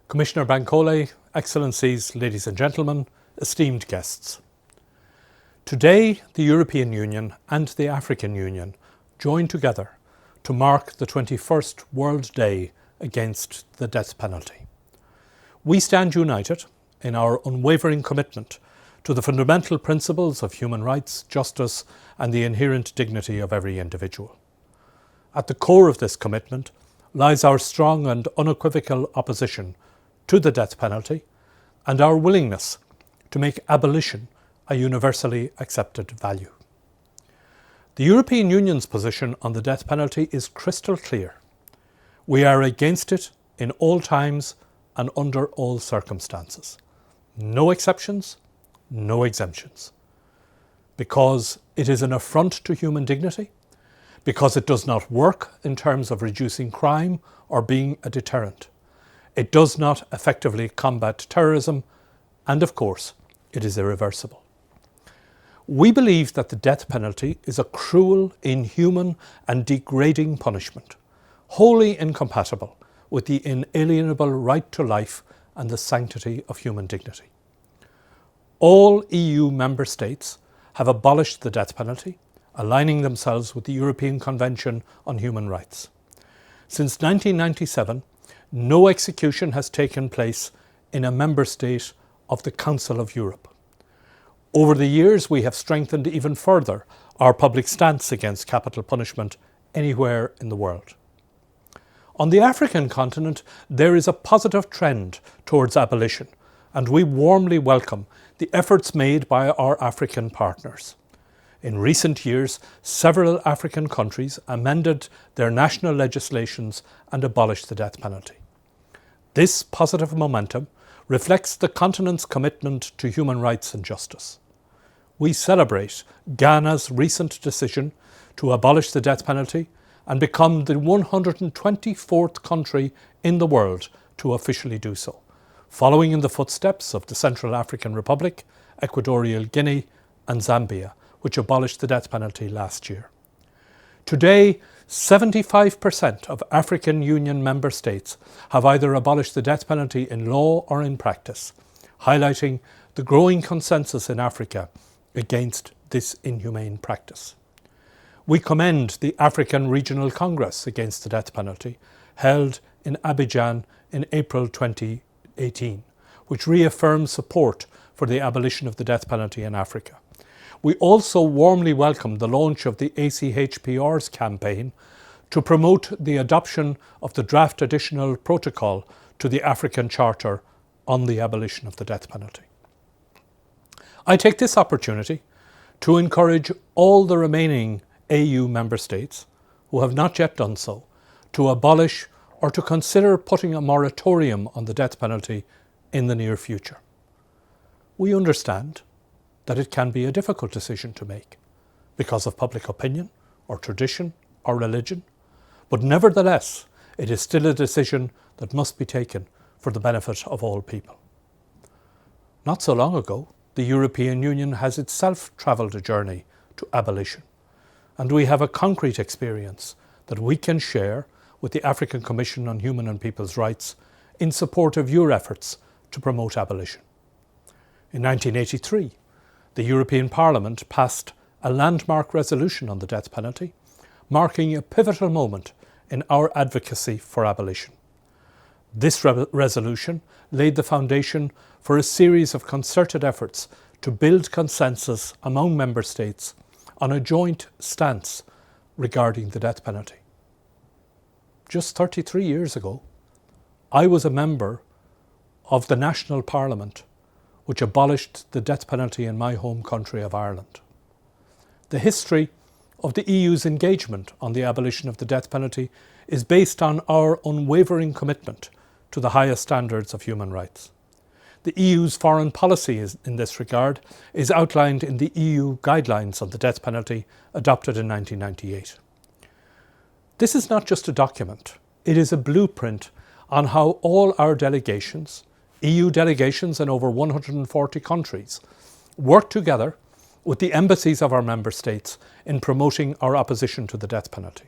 Commissioner Bankole, Excellencies, ladies and gentlemen, esteemed guests. Today, the European Union and the African Union join together to mark the 21st World Day against the death penalty. We stand united in our unwavering commitment to the fundamental principles of human rights, justice, and the inherent dignity of every individual. At the core of this commitment lies our strong and unequivocal opposition to the death penalty and our willingness to make abolition a universally accepted value. The European Union's position on the death penalty is crystal clear. We are against it in all times and under all circumstances. No exceptions, no exemptions. Because it is an affront to human dignity, because it does not work in terms of reducing crime or being a deterrent. It does not effectively combat terrorism, and of course, it is irreversible. We believe that the death penalty is a cruel, inhuman and degrading punishment, wholly incompatible with the inalienable right to life and the sanctity of human dignity. All EU member states have abolished the death penalty, aligning themselves with the European Convention on Human Rights. Since 1997, no execution has taken place in a member state of the Council of Europe. Over the years, we have strengthened even further our public stance against capital punishment anywhere in the world. On the African continent, there is a positive trend towards abolition, and we warmly welcome the efforts made by our African partners. In recent years, several African countries amended their national legislations and abolished the death penalty. This positive momentum reflects the continent's commitment to human rights and justice. We celebrate Ghana's recent decision to abolish the death penalty and become the 124th country in the world to officially do so, following in the footsteps of the Central African Republic, Equatorial Guinea and Zambia, which abolished the death penalty last year. Today, 75% of African Union member states have either abolished the death penalty in law or in practice, highlighting the growing consensus in Africa against this inhumane practice. We commend the African Regional Congress against the death penalty, held in Abidjan in April 2018, which reaffirms support for the abolition of the death penalty in Africa. We also warmly welcome the launch of the ACHPR's campaign to promote the adoption of the draft additional protocol to the African Charter on the abolition of the death penalty. I take this opportunity to encourage all the remaining AU member states who have not yet done so to abolish or to consider putting a moratorium on the death penalty in the near future. We understand that it can be a difficult decision to make because of public opinion or tradition or religion, but nevertheless, it is still a decision that must be taken for the benefit of all people. Not so long ago, the European Union has itself travelled a journey to abolition, and we have a concrete experience that we can share with the African Commission on Human and People's Rights in support of your efforts to promote abolition. In 1983, the European Parliament passed a landmark resolution on the death penalty, marking a pivotal moment in our advocacy for abolition. This resolution laid the foundation for a series of concerted efforts to build consensus among member states on a joint stance regarding the death penalty. Just 33 years ago, I was a member of the National Parliament which abolished the death penalty in my home country of Ireland. The history of the EU's engagement on the abolition of the death penalty is based on our unwavering commitment to the highest standards of human rights. The EU's foreign policy in this regard is outlined in the EU guidelines on the death penalty adopted in 1998. This is not just a document, it is a blueprint on how all our delegations, EU delegations in over 140 countries, work together with the embassies of our member states in promoting our opposition to the death penalty.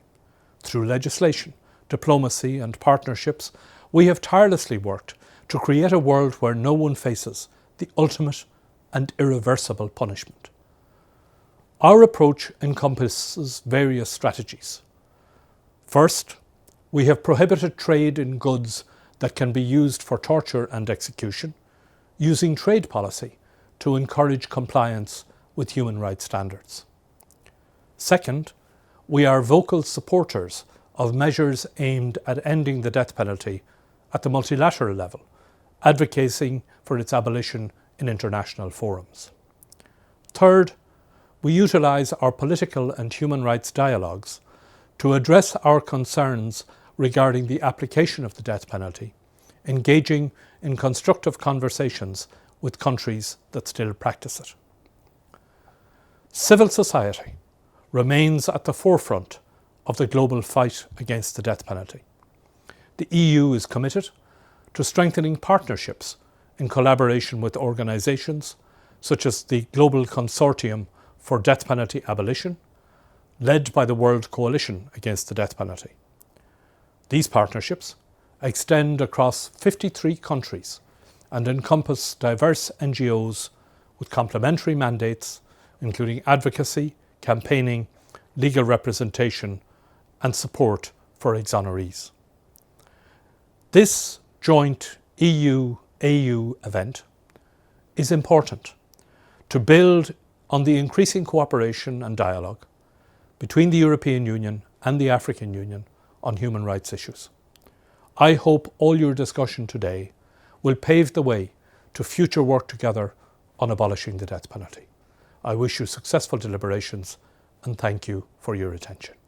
Through legislation, diplomacy and partnerships, we have tirelessly worked to create a world where no one faces the ultimate and irreversible punishment. Our approach encompasses various strategies. First, we have prohibited trade in goods that can be used for torture and execution, using trade policy to encourage compliance with human rights standards. Second, we are vocal supporters of measures aimed at ending the death penalty at the multilateral level, advocating for its abolition in international forums. Third, we utilise our political and human rights dialogues to address our concerns regarding the application of the death penalty, engaging in constructive conversations with countries that still practice it. Civil society remains at the forefront of the global fight against the death penalty. The EU is committed to strengthening partnerships in collaboration with organisations such as the Global Consortium for Death Penalty Abolition, led by the World Coalition Against the Death Penalty. These partnerships extend across 53 countries and encompass diverse NGOs with complementary mandates, including advocacy, campaigning, legal representation, and support for exonerees. This joint EU-AU event is important to build on the increasing cooperation and dialogue between the European Union and the African Union on human rights issues. I hope all your discussion today will pave the way to future work together on abolishing the death penalty. I wish you successful deliberations and thank you for your attention.